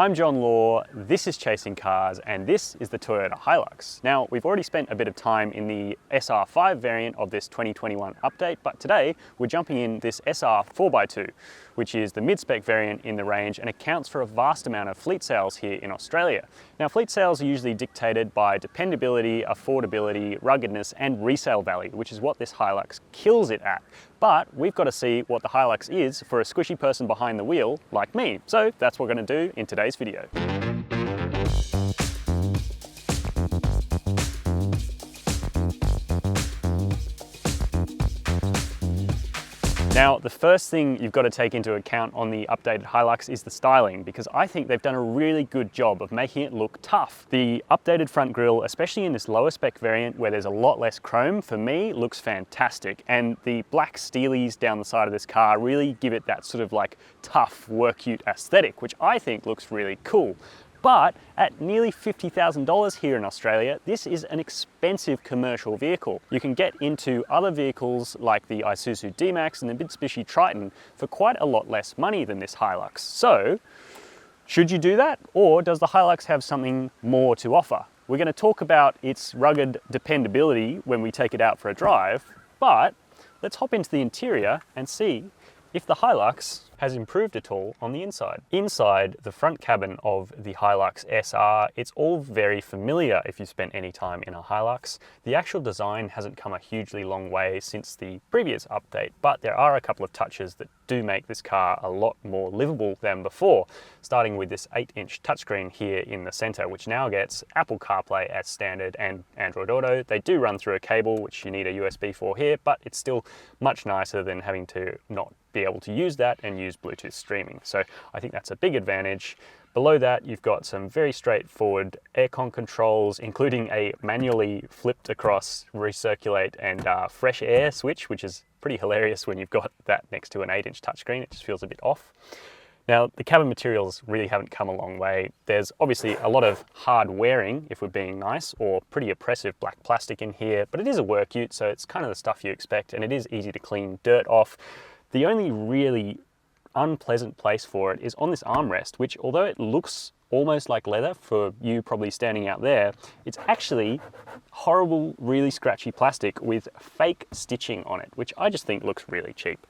I'm John Law, this is Chasing Cars, and this is the Toyota HiLux. Now, we've already spent a bit of time in the SR5 variant of this 2021 update, but today we're jumping in this SR 4x2, which is the mid-spec variant in the range and accounts for a vast amount of fleet sales here in Australia. Now, fleet sales are usually dictated by dependability, affordability, ruggedness, and resale value, which is what this HiLux kills it at. But we've got to see what the HiLux is for a squishy person behind the wheel like me. So that's what we're going to do in today's video. Now, the first thing you've got to take into account on the updated HiLux is the styling, because I think they've done a really good job of making it look tough. The updated front grille, especially in this lower spec variant where there's a lot less chrome, for me looks fantastic. And the black steelies down the side of this car really give it that sort of like tough work ute aesthetic, which I think looks really cool. But at nearly $50,000 here in Australia, this is an expensive commercial vehicle. You can get into other vehicles like the Isuzu D-Max and the Mitsubishi Triton for quite a lot less money than this HiLux. So, should you do that? Or does the HiLux have something more to offer? We're going to talk about its rugged dependability when we take it out for a drive, but let's hop into the interior and see if the HiLux has improved at all on the inside. Inside the front cabin of the HiLux SR, it's all very familiar if you've spent any time in a HiLux. The actual design hasn't come a hugely long way since the previous update, but there are a couple of touches that do make this car a lot more livable than before, starting with this 8-inch touchscreen here in the center, which now gets Apple CarPlay as standard and Android Auto. They do run through a cable, which you need a USB for here, but it's still much nicer than having to not be able to use that and use Bluetooth streaming. So I think that's a big advantage. Below that, you've got some very straightforward aircon controls, including a manually flipped across recirculate and fresh air switch, which is pretty hilarious when you've got that next to an 8-inch touchscreen. It just feels a bit off. Now, the cabin materials really haven't come a long way. There's obviously a lot of hard wearing, if we're being nice, or pretty oppressive black plastic in here, but it is a work ute, so it's kind of the stuff you expect, and it is easy to clean dirt off. The only really unpleasant place for it is on this armrest, which, although it looks almost like leather for you probably standing out there, it's actually horrible, really scratchy plastic with fake stitching on it, which I just think looks really cheap.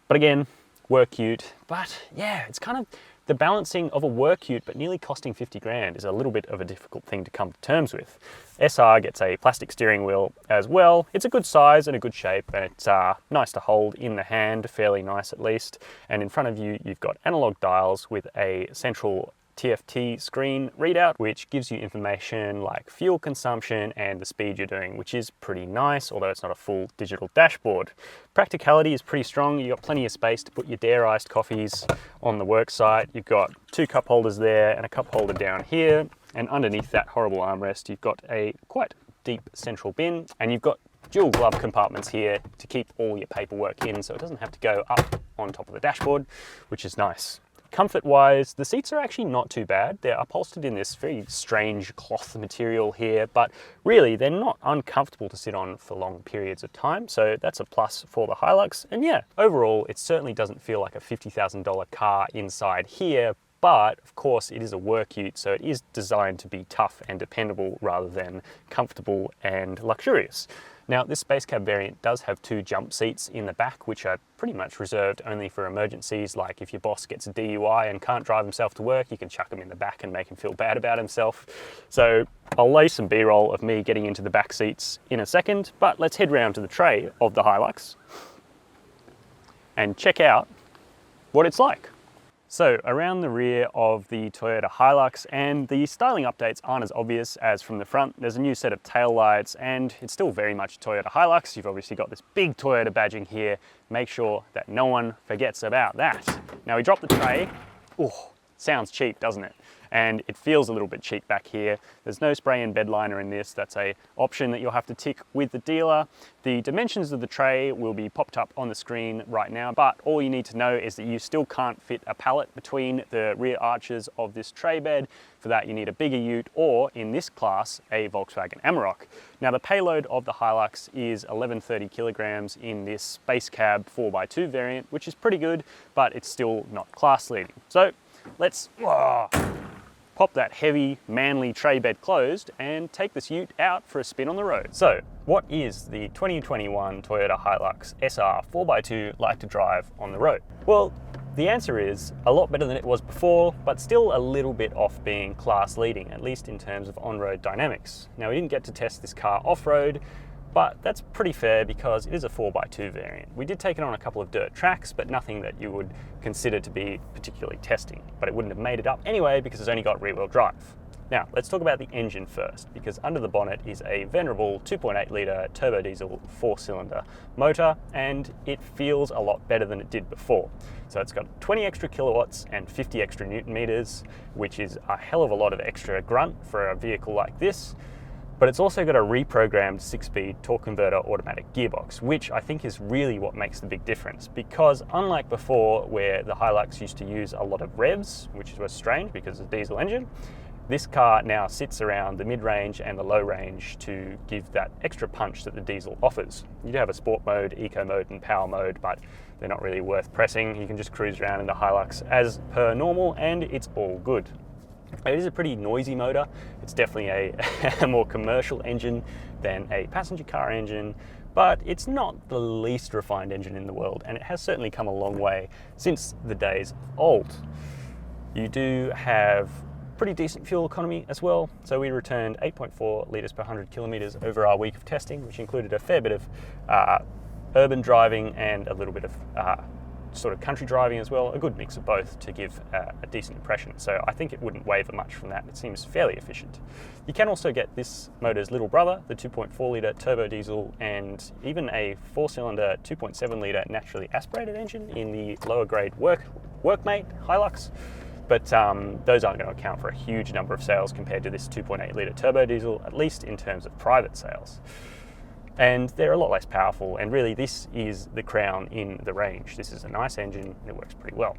But again, work ute. But yeah, it's kind of the balancing of a work ute but nearly costing 50 grand is a little bit of a difficult thing to come to terms with. SR gets a plastic steering wheel as well. It's a good size and a good shape, and it's nice to hold in the hand, fairly nice at least. And in front of you, you've got analog dials with a central TFT screen readout, which gives you information like fuel consumption and the speed you're doing, which is pretty nice, although it's not a full digital dashboard. Practicality is pretty strong. You've got plenty of space to put your dare iced coffees on the work site. You've got 2 cup holders there and a cup holder down here. And underneath that horrible armrest, you've got a quite deep central bin, and you've got dual glove compartments here to keep all your paperwork in, so it doesn't have to go up on top of the dashboard, which is nice. Comfort-wise, the seats are actually not too bad. They're upholstered in this very strange cloth material here, but really they're not uncomfortable to sit on for long periods of time, so that's a plus for the HiLux. And yeah, overall, it certainly doesn't feel like a $50,000 car inside here, but of course it is a work ute, so it is designed to be tough and dependable rather than comfortable and luxurious. Now, this Space Cab variant does have 2 jump seats in the back, which are pretty much reserved only for emergencies, like if your boss gets a DUI and can't drive himself to work, you can chuck him in the back and make him feel bad about himself. So I'll lay some B-roll of me getting into the back seats in a second, but let's head round to the tray of the HiLux and check out what it's like. So around the rear of the Toyota HiLux, and the styling updates aren't as obvious as from the front. There's a new set of tail lights, and it's still very much a Toyota HiLux. You've obviously got this big Toyota badging here. Make sure that no one forgets about that. Now we drop the tray. Oh, sounds cheap, doesn't it? And it feels a little bit cheap back here. There's no spray and bed liner in this. That's an option that you'll have to tick with the dealer. The dimensions of the tray will be popped up on the screen right now, but all you need to know is that you still can't fit a pallet between the rear arches of this tray bed. For that, you need a bigger ute, or in this class, a Volkswagen Amarok. Now, the payload of the HiLux is 1130 kilograms in this Space Cab 4x2 variant, which is pretty good, but it's still not class leading. So let's pop that heavy, manly tray bed closed and take this ute out for a spin on the road. So, what is the 2021 Toyota HiLux SR 4x2 like to drive on the road? Well, the answer is a lot better than it was before, but still a little bit off being class leading, at least in terms of on-road dynamics. Now, we didn't get to test this car off-road, but that's pretty fair because it is a 4x2 variant. We did take it on a couple of dirt tracks, but nothing that you would consider to be particularly testing. But it wouldn't have made it up anyway because it's only got rear-wheel drive. Now, let's talk about the engine first, because under the bonnet is a venerable 2.8 litre turbo diesel 4-cylinder motor, and it feels a lot better than it did before. So it's got 20 extra kilowatts and 50 extra newton meters, which is a hell of a lot of extra grunt for a vehicle like this. But it's also got a reprogrammed 6-speed torque converter automatic gearbox, which I think is really what makes the big difference, because unlike before where the HiLux used to use a lot of revs, which was strange because it's a diesel engine, this car now sits around the mid-range and the low range to give that extra punch that the diesel offers. You do have a sport mode, eco mode and power mode, but they're not really worth pressing. You can just cruise around in the HiLux as per normal and it's all good. It is a pretty noisy motor. It's definitely a more commercial engine than a passenger car engine, but it's not the least refined engine in the world, and it has certainly come a long way since the days of old. You do have pretty decent fuel economy as well. So we returned 8.4 litres per 100 kilometres over our week of testing, which included a fair bit of urban driving and a little bit of sort of country driving as well, a good mix of both to give a decent impression. So I think it wouldn't waver much from that. It seems fairly efficient. You can also get this motor's little brother, the 2.4 litre turbo diesel, and even a 4-cylinder 2.7 litre naturally aspirated engine in the lower grade Workmate HiLux. But those aren't going to account for a huge number of sales compared to this 2.8 litre turbo diesel, at least in terms of private sales. And they're a lot less powerful, and really this is the crown in the range. This is a nice engine, and it works pretty well.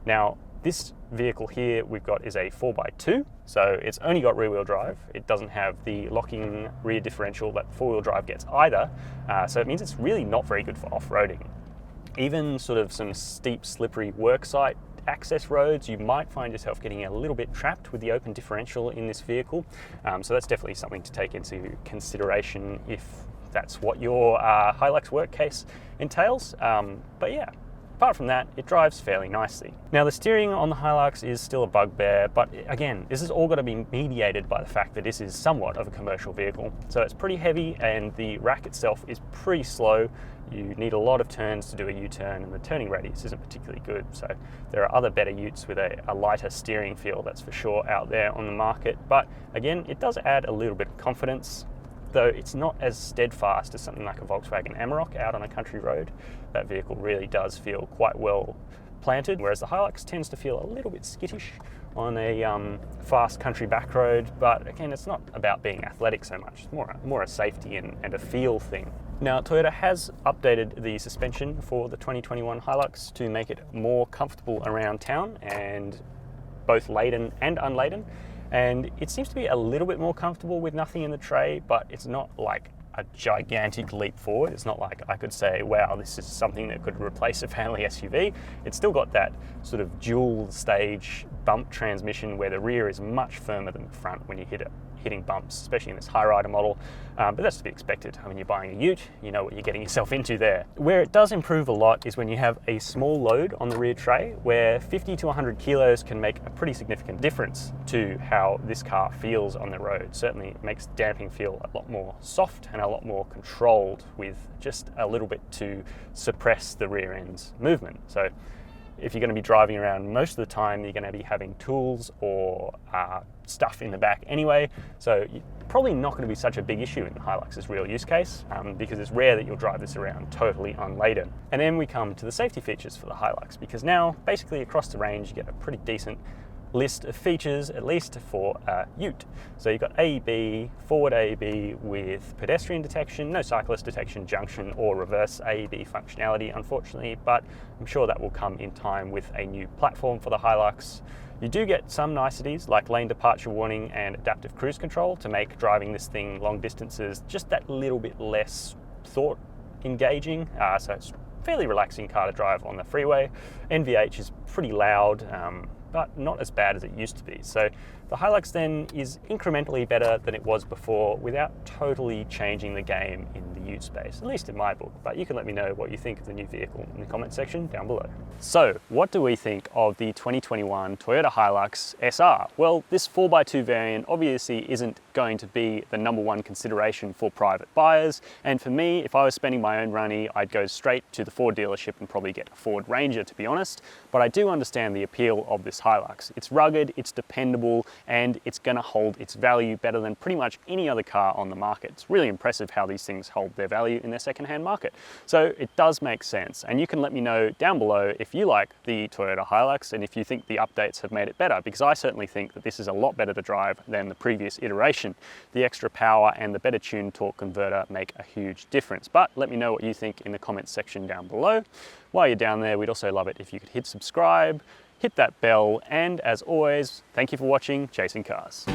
Now, this vehicle here we've got is a 4x2, so it's only got rear-wheel drive. It doesn't have the locking rear differential that 4-wheel drive gets either, so it means it's really not very good for off-roading. Even sort of some steep, slippery worksite access roads, you might find yourself getting a little bit trapped with the open differential in this vehicle. So that's definitely something to take into consideration if that's what your HiLux work case entails. But yeah, apart from that, it drives fairly nicely. Now, the steering on the HiLux is still a bugbear, but again, this has all got to be mediated by the fact that this is somewhat of a commercial vehicle. So it's pretty heavy, and the rack itself is pretty slow. You need a lot of turns to do a U-turn, and the turning radius isn't particularly good. So there are other better utes with a lighter steering feel, that's for sure, out there on the market. But again, it does add a little bit of confidence, though it's not as steadfast as something like a Volkswagen Amarok out on a country road. That vehicle really does feel quite well planted, whereas the HiLux tends to feel a little bit skittish on a fast country back road. But again, it's not about being athletic so much. It's more a safety and a feel thing. Now, Toyota has updated the suspension for the 2021 HiLux to make it more comfortable around town, and both laden and unladen. And it seems to be a little bit more comfortable with nothing in the tray, but it's not like a gigantic leap forward. It's not like I could say, wow, this is something that could replace a family SUV. It's still got that sort of dual stage bump transmission where the rear is much firmer than the front when you hitting bumps, especially in this high rider model. But that's to be expected. I mean, you're buying a ute, you know what you're getting yourself into there. Where it does improve a lot is when you have a small load on the rear tray, where 50 to 100 kilos can make a pretty significant difference to how this car feels on the road. Certainly it makes damping feel a lot more soft and a lot more controlled, with just a little bit to suppress the rear end's movement. So if you're going to be driving around most of the time, you're going to be having tools or stuff in the back anyway, so you're probably not going to be such a big issue in the HiLux's real use case, because it's rare that you'll drive this around totally unladen. And then we come to the safety features for the HiLux, because now basically across the range you get a pretty decent list of features, at least for a ute. So you've got AEB, forward AEB with pedestrian detection, no cyclist detection, junction or reverse AEB functionality, unfortunately, but I'm sure that will come in time with a new platform for the HiLux. You do get some niceties like lane departure warning and adaptive cruise control to make driving this thing long distances just that little bit less thought engaging. So it's a fairly relaxing car to drive on the freeway. NVH is pretty loud, but not as bad as it used to be. So the HiLux then is incrementally better than it was before without totally changing the game in the Ute space, at least in my book. But you can let me know what you think of the new vehicle in the comment section down below. So what do we think of the 2021 Toyota HiLux SR? Well, this 4x2 variant obviously isn't going to be the #1 consideration for private buyers. And for me, if I was spending my own money, I'd go straight to the Ford dealership and probably get a Ford Ranger, to be honest. But I do understand the appeal of this HiLux. It's rugged, it's dependable, and it's gonna hold its value better than pretty much any other car on the market. It's really impressive how these things hold their value in their secondhand market. So it does make sense. And you can let me know down below if you like the Toyota HiLux and if you think the updates have made it better, because I certainly think that this is a lot better to drive than the previous iteration. The extra power and the better tuned torque converter make a huge difference. But let me know what you think in the comments section down below. While you're down there, we'd also love it if you could hit subscribe, hit that bell, and as always, thank you for watching Chasing Cars.